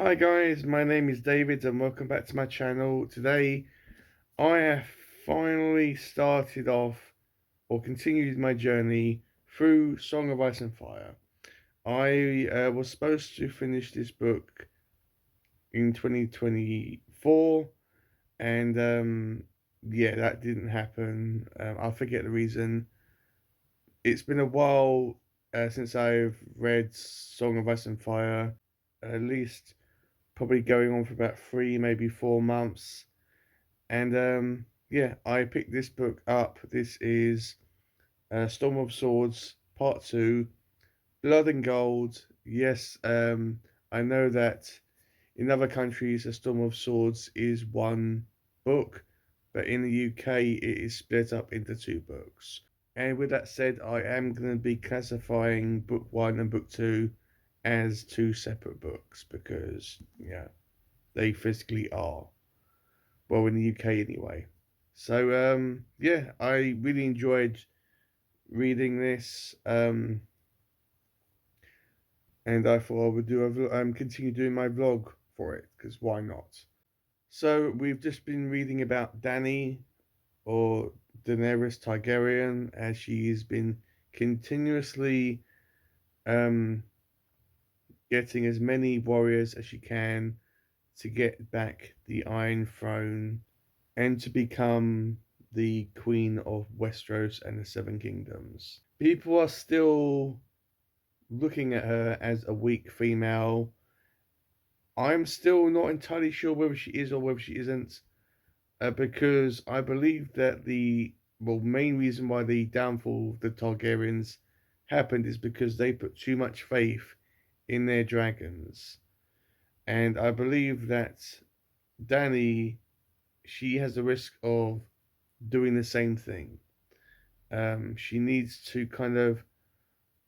Hi guys, my name is David and welcome back to my channel. Today I have finally started off or continued my journey through Song of Ice and Fire. I was supposed to finish this book in 2024 and yeah, that didn't happen. I forget the reason. It's been a while since I've read Song of Ice and Fire, at least probably going on for about 3, maybe 4 months. And yeah, I picked this book up. This is Storm of Swords Part 2, Blood and Gold. Yes, I know that in other countries, A Storm of Swords is one book, but in the UK, it is split up into two books. And with that said, I am going to be classifying book one and book two as two separate books because, yeah, they physically are. Well, in the UK anyway. So yeah, I really enjoyed reading this, and I thought I would do continue doing my vlog for it because why not? So we've just been reading about Dany or Daenerys Targaryen as she has been continuously um, getting as many warriors as she can to get back the Iron Throne and to become the Queen of Westeros and the Seven Kingdoms. People are still looking at her as a weak female. I'm still not entirely sure whether she is or whether she isn't, because I believe that the main reason why the downfall of the Targaryens happened is because they put too much faith in their dragons, and I believe that Dany, she has the risk of doing the same thing. She needs to kind of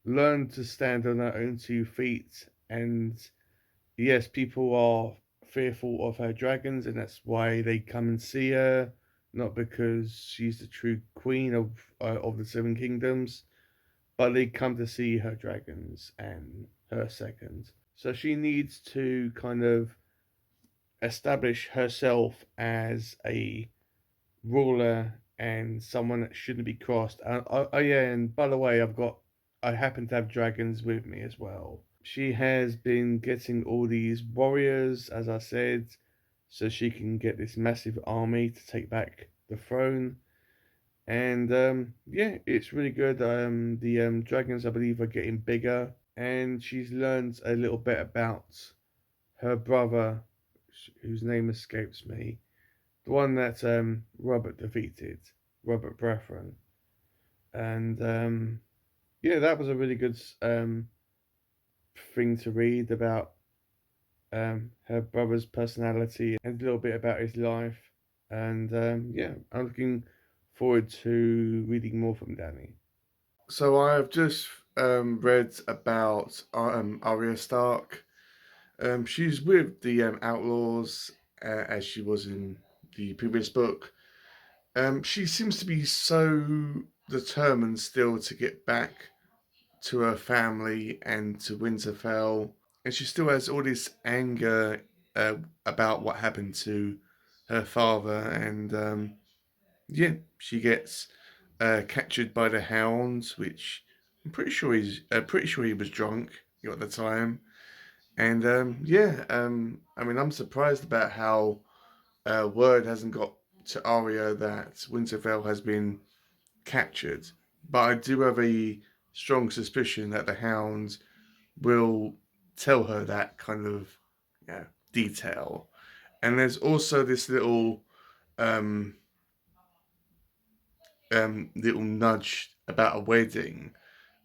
learn to stand on her own 2 feet. And yes, people are fearful of her dragons, and that's why they come and see her, not because she's the true queen of the Seven Kingdoms, but they come to see her dragons and her second. So she needs to kind of establish herself as a ruler and someone that shouldn't be crossed. And oh yeah, and by the way, I happen to have dragons with me as well. She has been getting all these warriors, as I said, so she can get this massive army to take back the throne. And yeah, it's really good. The dragons, I believe, are getting bigger, and she's learned a little bit about her brother, whose name escapes me, the one that Robert defeated, Robert Baratheon. And yeah, that was a really good thing to read about her brother's personality and a little bit about his life. And yeah, I'm looking forward to reading more from Danny. So I've just read about Arya Stark. She's with the Outlaws as she was in the previous book. She seems to be so determined still to get back to her family and to Winterfell, and she still has all this anger about what happened to her father. And yeah, she gets captured by the Hound, which I'm pretty sure he was drunk at the time. And yeah, I mean, I'm surprised about how word hasn't got to Arya that Winterfell has been captured, but I do have a strong suspicion that the Hound will tell her that kind of, yeah, detail. And there's also this um, little nudge about a wedding.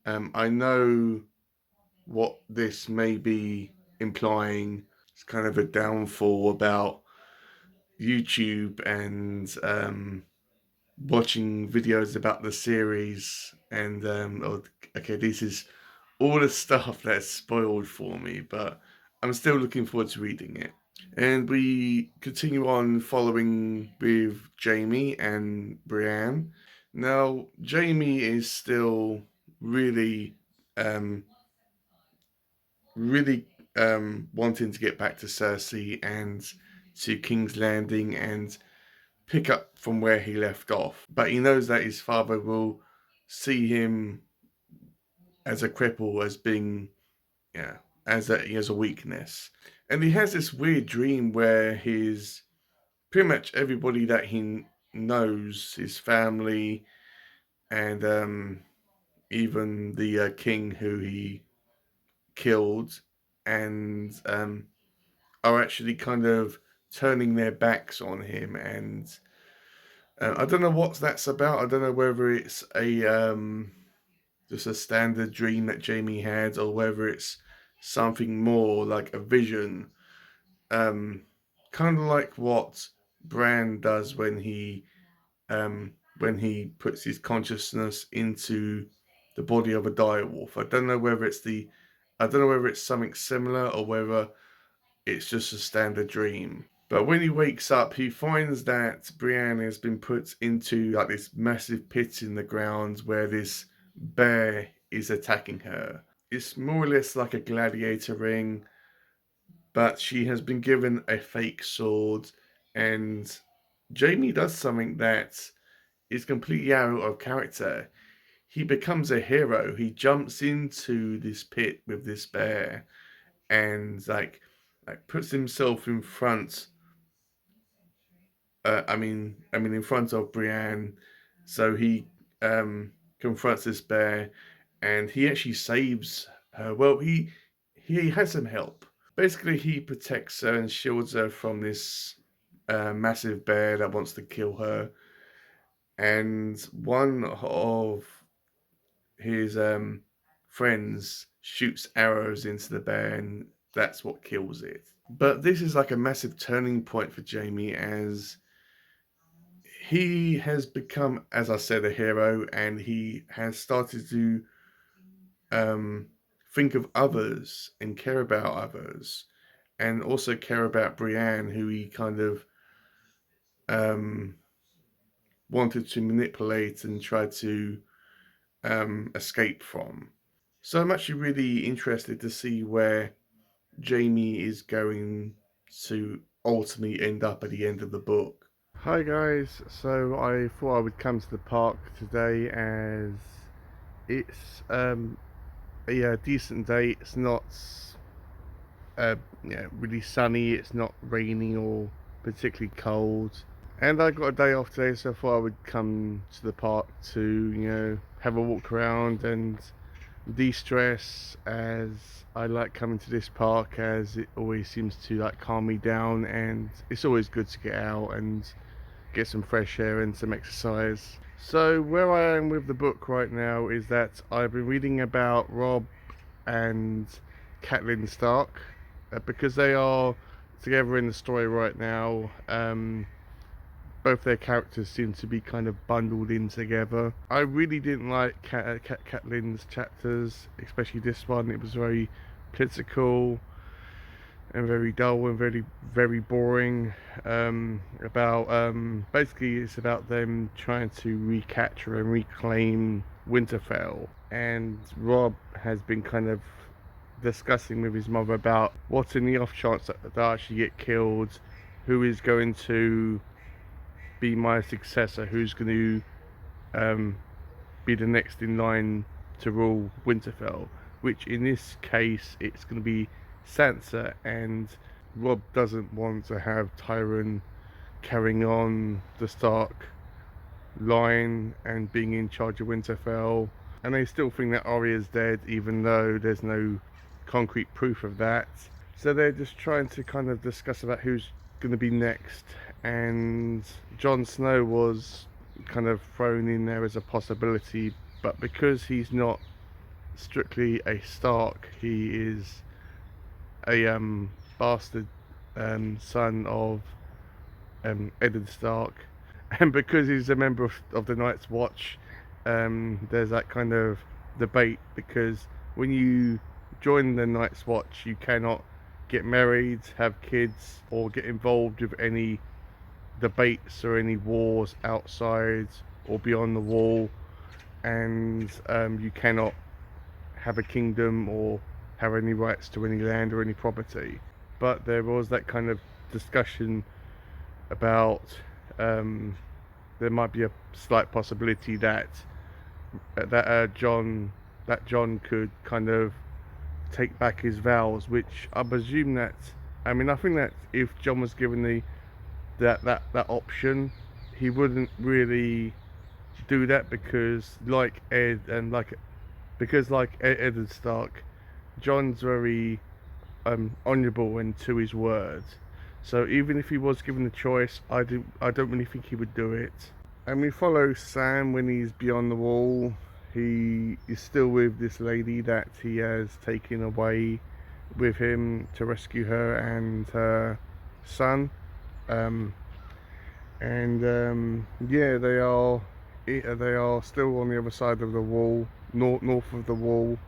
I know what this may be implying. It's kind of a downfall about YouTube and watching videos about the series. And okay, this is all the stuff that's spoiled for me, but I'm still looking forward to reading it. And we continue on following with Jamie and Brienne. Now, Jamie is still really, um, really. wanting to get back to Cersei and to King's Landing and pick up from where he left off. But he knows that his father will see him as a cripple, as being, yeah, he has a weakness. And he has this weird dream where his pretty much everybody that he knows, his family, and even the king who he killed, and are actually kind of turning their backs on him. And I don't know what that's about. I don't know whether it's a just a standard dream that Jamie had, or whether it's something more like a vision, um, kind of like what Bran does when he puts his consciousness into the body of a direwolf. I don't know whether it's something similar or whether it's just a standard dream. But when he wakes up, he finds that Brienne has been put into like this massive pit in the ground where this bear is attacking her. It's more or less like a gladiator ring, but she has been given a fake sword, and Jamie does something that is completely out of character. He becomes a hero. He jumps into this pit with this bear and puts himself in front. In front of Brienne. So he confronts this bear, and he actually saves her. Well, he has some help. Basically, he protects her and shields her from this massive bear that wants to kill her. And one of his friends shoots arrows into the bear, and that's what kills it. But this is like a massive turning point for Jamie, as he has become, as I said, a hero, and he has started to um, think of others and care about others, and also care about Brienne, who he kind of um, wanted to manipulate and try to escape from. So I'm actually really interested to see where Jamie is going to ultimately end up at the end of the book. Hi guys, so I thought I would come to the park today, as it's a decent day. It's not really sunny, it's not raining or particularly cold. And I got a day off today, so I thought I would come to the park to, have a walk around and de-stress, as I like coming to this park, as it always seems to like calm me down, and it's always good to get out and get some fresh air and some exercise. So where I am with the book right now is that I've been reading about Robb and Catelyn Stark, because they are together in the story right now. Both their characters seem to be kind of bundled in together. I really didn't like Catelyn's chapters, especially this one. It was very political and very dull and very boring. Basically, it's about them trying to recapture and reclaim Winterfell, and Robb has been kind of discussing with his mother about what, in the off chance that they actually get killed, who is going to be my successor, who's going to be the next in line to rule Winterfell, which in this case it's going to be Sansa, and Robb doesn't want to have Tyrion carrying on the Stark line and being in charge of Winterfell. And they still think that Arya's dead, even though there's no concrete proof of that. So they're just trying to kind of discuss about who's going to be next. And Jon Snow was kind of thrown in there as a possibility, but because he's not strictly a Stark, he is a bastard son of Eddard Stark, and because he's a member of the Night's Watch, there's that kind of debate, because when you join the Night's Watch, you cannot get married, have kids, or get involved with any debates or any wars outside or beyond the wall, and you cannot have a kingdom or have any rights to any land or any property. But there was that kind of discussion about there might be a slight possibility that that John could kind of take back his vows, which I presume that I mean I think that if John was given that option, he wouldn't really do that because like Ed and like Ed Stark, John's very honourable and to his word. So even if he was given the choice, I don't really think he would do it. And we follow Sam when he's beyond the wall. He is still with this lady that he has taken away with him to rescue her and her son. Um, and yeah, they are still on the other side of the wall, north of the wall,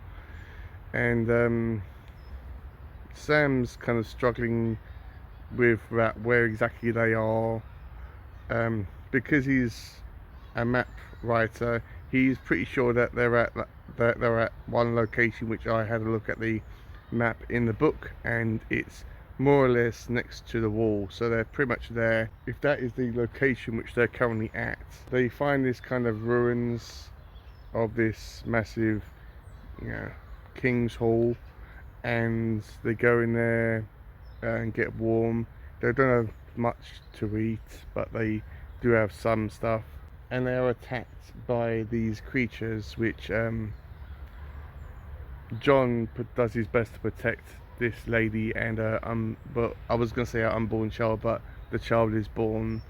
and Sam's kind of struggling with that where exactly they are, because he's a map writer. He's pretty sure that they're at one location, which I had a look at the map in the book, and it's more or less next to the wall, so they're pretty much there. If that is the location which they're currently at, they find this kind of ruins of this massive, you know, King's Hall, and they go in there and get warm. They don't have much to eat, but they do have some stuff, and they are attacked by these creatures, which John does his best to protect this lady and but I was gonna say her unborn child, but the child is born,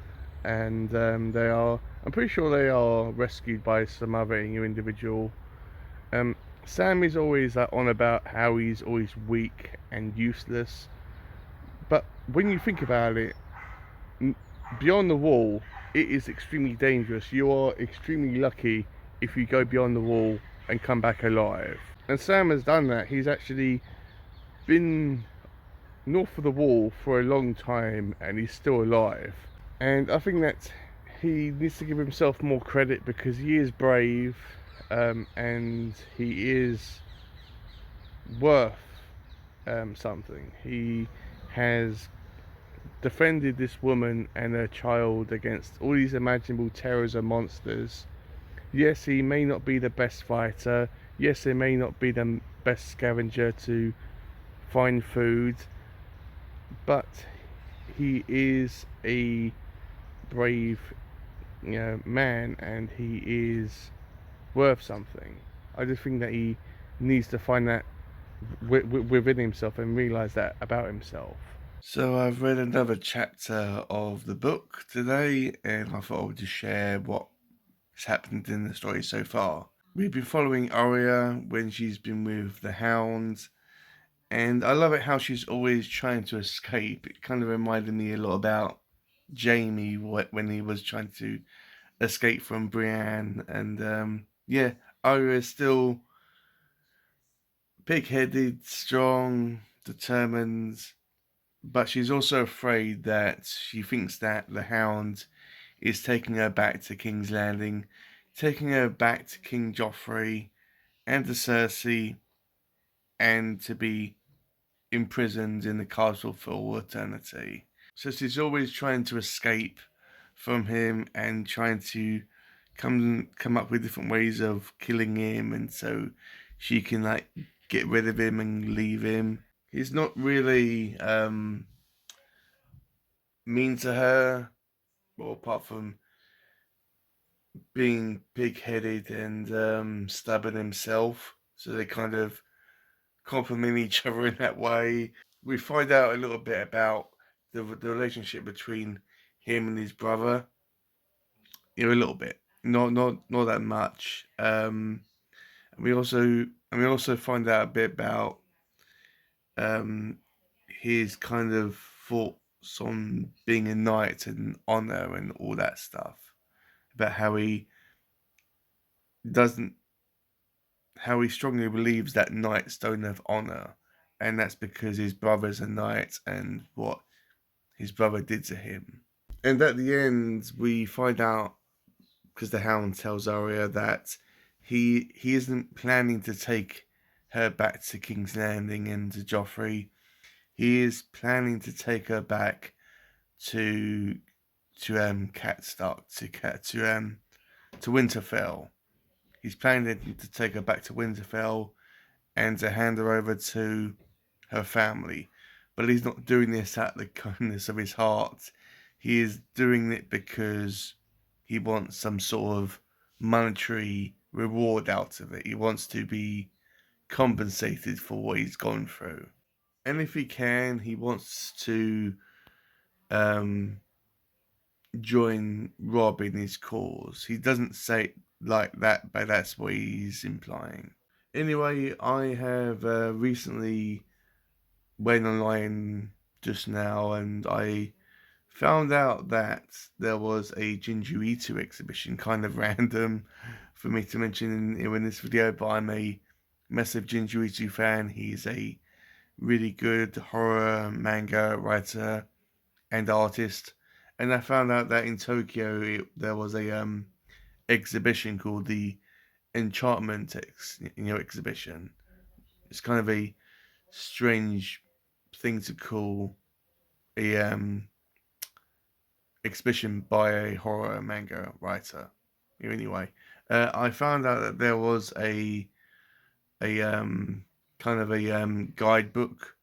and they are. I'm pretty sure they are rescued by some other new individual. Um, Sam is always on about how he's always weak and useless, but when you think about it, beyond the wall, it is extremely dangerous. You are extremely lucky if you go beyond the wall and come back alive. And Sam has done that. He's actually been north of the wall for a long time and he's still alive. And I think that he needs to give himself more credit because he is brave, and he is worth something. He has defended this woman and her child against all these imaginable terrors and monsters. Yes, he may not be the best fighter. Yes, he may not be the best scavenger to find food, but he is a brave, man, and he is worth something. I just think that he needs to find that within himself and realize that about himself. So I've read another chapter of the book today, and I thought I would just share what has happened in the story so far. We've been following Arya when she's been with the Hound, and I love it how she's always trying to escape. It kind of reminded me a lot about Jamie when he was trying to escape from Brienne, and yeah, Arya is still big-headed, strong, determined, but she's also afraid that she thinks that the Hound is taking her back to King's Landing, taking her back to King Joffrey and to Cersei, and to be imprisoned in the castle for eternity. So she's always trying to escape from him and trying to come up with different ways of killing him, and so she can get rid of him and leave him. He's not really mean to her, well, apart from being big-headed and stubborn himself. So they kind of complement each other in that way. We find out a little bit about the relationship between him and his brother. A little bit, not that much. We also find out a bit about um, his kind of thoughts on being a knight and honor and all that stuff. About doesn't how he strongly believes that knights don't have honor, and that's because his brother's a knight and what his brother did to him. And at the end, we find out because the Hound tells Arya that he isn't planning to take her back to King's Landing and to Joffrey. He is planning to take her back to Catstock to Winterfell. He's planning to take her back to Winterfell and to hand her over to her family. But he's not doing this out of the kindness of his heart. He is doing it because he wants some sort of monetary reward out of it. He wants to be compensated for what he's gone through. And if he can, he wants to um, join Rob in his cause. He doesn't say it like that, but that's what he's implying. Anyway, I have recently went online just now and I found out that there was a Ginger Eater exhibition, kind of random for me to mention in this video, but I'm a massive Ginger Eater fan. He's a really good horror manga writer and artist. And I found out that in Tokyo there was a exhibition called the Enchantment exhibition. It's kind of a strange thing to call a exhibition by a horror manga writer. Anyway, I found out that there was a kind of a guidebook,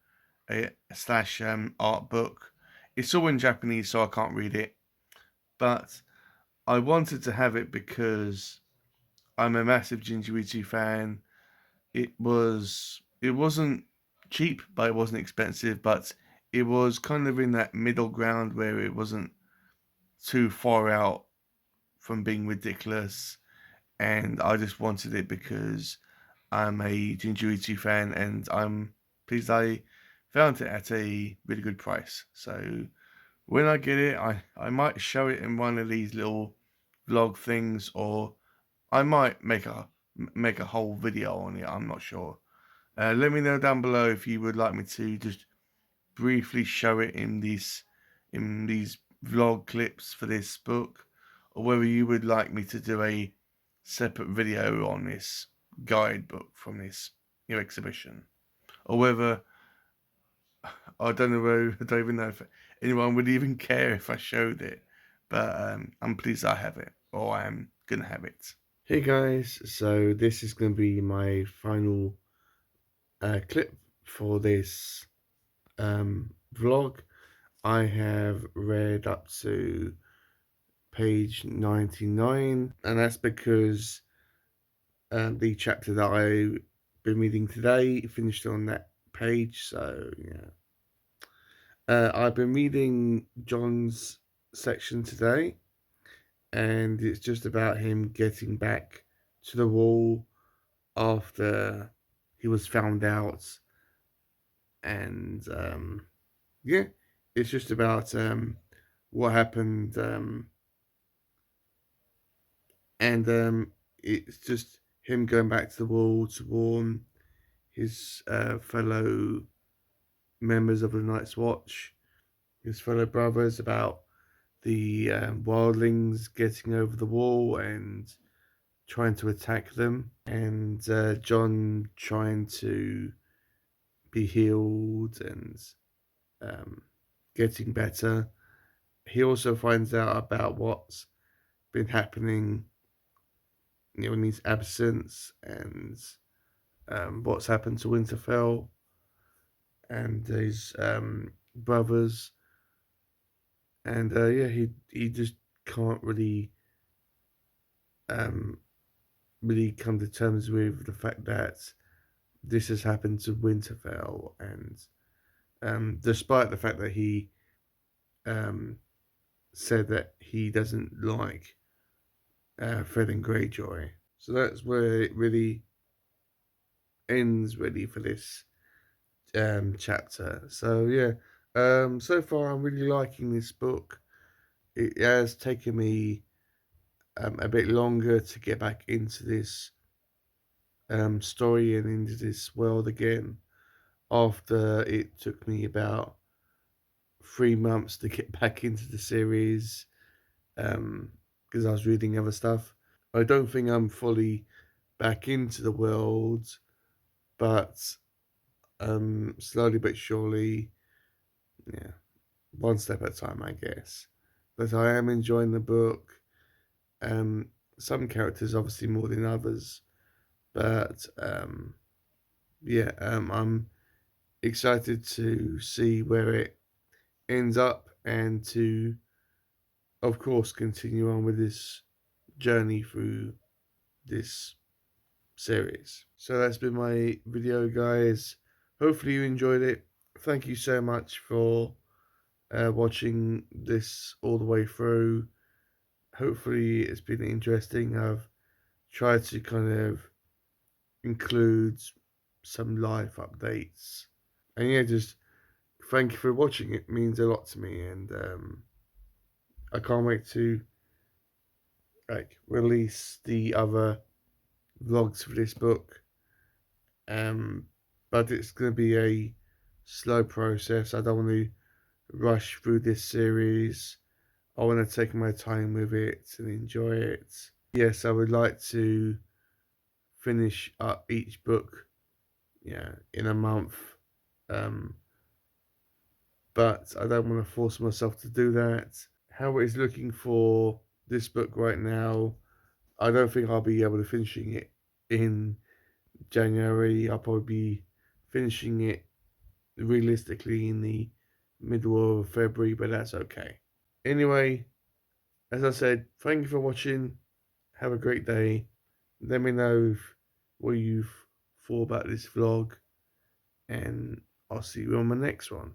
a slash art book. It's all in Japanese, so I can't read it. But I wanted to have it because I'm a massive Jinjuichi fan. It wasn't cheap, but it wasn't expensive. But it was kind of in that middle ground where it wasn't too far out from being ridiculous, and I just wanted it because I'm a Jinjuichi fan, and I'm pleased I found it at a really good price. So when I get it, I might show it in one of these little vlog things, or I might make a whole video on it. I'm not sure. Let me know down below if you would like me to just briefly show it in these vlog clips for this book, or whether you would like me to do a separate video on this guidebook from this new exhibition, or whether I don't know. I don't even know if anyone would even care if I showed it. But I'm pleased I have it, or I'm gonna have it. Hey guys, so this is going to be my final clip for this vlog. I have read up to page 99, and that's because the chapter that I've been reading today finished on that page. So yeah, I've been reading John's section today, and it's just about him getting back to the wall after he was found out, and yeah, it's just about what happened, and it's just him going back to the wall to warn his fellow members of the Night's Watch, his fellow brothers, about the wildlings getting over the wall and trying to attack them, and John trying to be healed and getting better. He also finds out about what's been happening, in his absence, and what's happened to Winterfell and his brothers, and yeah, he just can't um, really come to terms with the fact that this has happened to Winterfell, and despite the fact that he um, said that he doesn't like Fred and Greyjoy. So that's where it really ends, really, for this chapter. So yeah, so far I'm really liking this book. It has taken me a bit longer to get back into this story and into this world again, after it took me about 3 months to get back into the series, because I was reading other stuff. I don't think I'm fully back into the world but slowly but surely, yeah, one step at a time, I guess. But I am enjoying the book. Um, some characters obviously more than others, but yeah, I'm excited to see where it ends up and to, of course, continue on with this journey through this series. So that's been my video, guys. Hopefully you enjoyed it. Thank you so much for watching this all the way through. Hopefully it's been interesting. I've tried to kind of include some live updates. And yeah, just thank you for watching. It means a lot to me, and I can't wait to release the other vlogs for this book. But it's going to be a slow process. I don't want to rush through this series. I want to take my time with it and enjoy it. Yes, I would like to finish up each book, in a month. Um, but I don't want to force myself to do that. How it is looking for this book right now, I don't think I'll be able to finishing it in January. I'll probably be finishing it realistically in the middle of February, but that's okay. Anyway, as I said, thank you for watching. Have a great day. Let me know what you've thought about this vlog, and I'll see you on my next one.